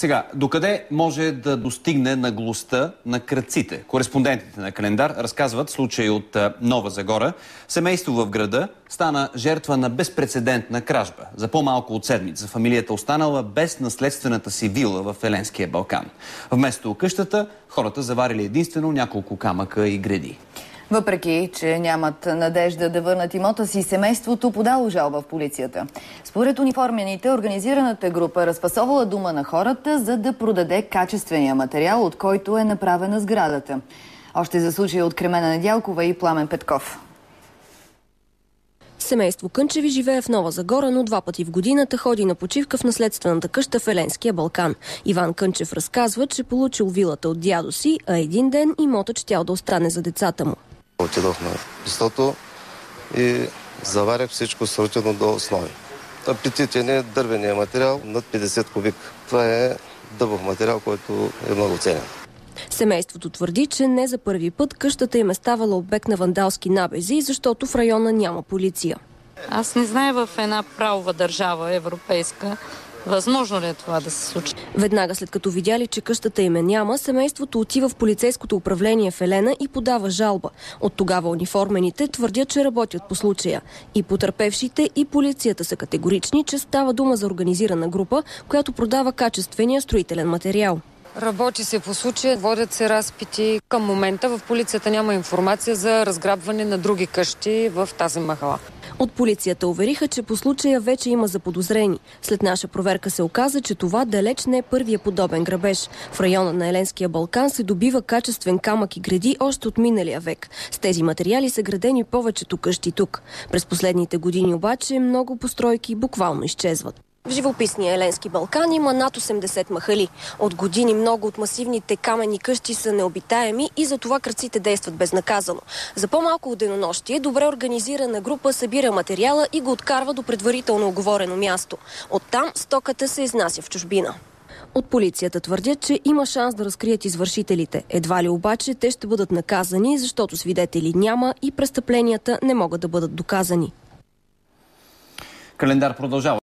Сега, докъде може да достигне наглостта на крадците? Кореспондентите на Календар разказват случаи от Нова Загора. Семейство в града стана жертва на безпрецедентна кражба. За по-малко от седмица фамилията останала без наследствената си вила в Еленския Балкан. Вместо къщата, хората заварили единствено няколко камъка и греди. Въпреки че нямат надежда да върнат имота си, семейството подало жалба в полицията. Според униформените, организираната група разфасовала дома на хората, за да продаде качествения материал, от който е направена сградата. Още за случая от Кремена Недялкова и Пламен Петков. Семейство Кънчеви живее в Нова Загора, но 2 пъти в годината ходи на почивка в наследствената къща в Еленския Балкан. Иван Кънчев разказва, че получил вилата от дядо си, а един ден имотът щял да остане за децата му. Отидох на пистото и заварях всичко срутено до основи. Апетитен е дървения материал над 50 кубик. Това е дъбов материал, който е много ценен. Семейството твърди, че не за първи път къщата им е ставала обект на вандалски набези, защото в района няма полиция. Аз не знае в една правова държава, европейска, възможно ли е това да се случи? Веднага след като видяли, че къщата им няма, семейството отива в полицейското управление в Елена и подава жалба. От тогава униформените твърдят, че работят по случая. И потърпевшите, и полицията са категорични, че става дума за организирана група, която продава качествения строителен материал. Работи се по случая, водят се разпити. Към момента в полицията няма информация за разграбване на други къщи в тази махала. От полицията увериха, че по случая вече има заподозрени. След наша проверка се оказа, че това далеч не е първия подобен грабеж. В района на Еленския Балкан се добива качествен камък и греди още от миналия век. С тези материали са градени повечето къщи тук. През последните години обаче много постройки буквално изчезват. В живописния Еленски Балкан има над 80 махали. От години много от масивните каменни къщи са необитаеми и затова крадците действат безнаказано. За по-малко от денонощие добре организирана група събира материала и го откарва до предварително оговорено място. Оттам стоката се изнася в чужбина. От полицията твърдят, че има шанс да разкрият извършителите. Едва ли обаче те ще бъдат наказани, защото свидетели няма и престъпленията не могат да бъдат доказани. Календар продължава.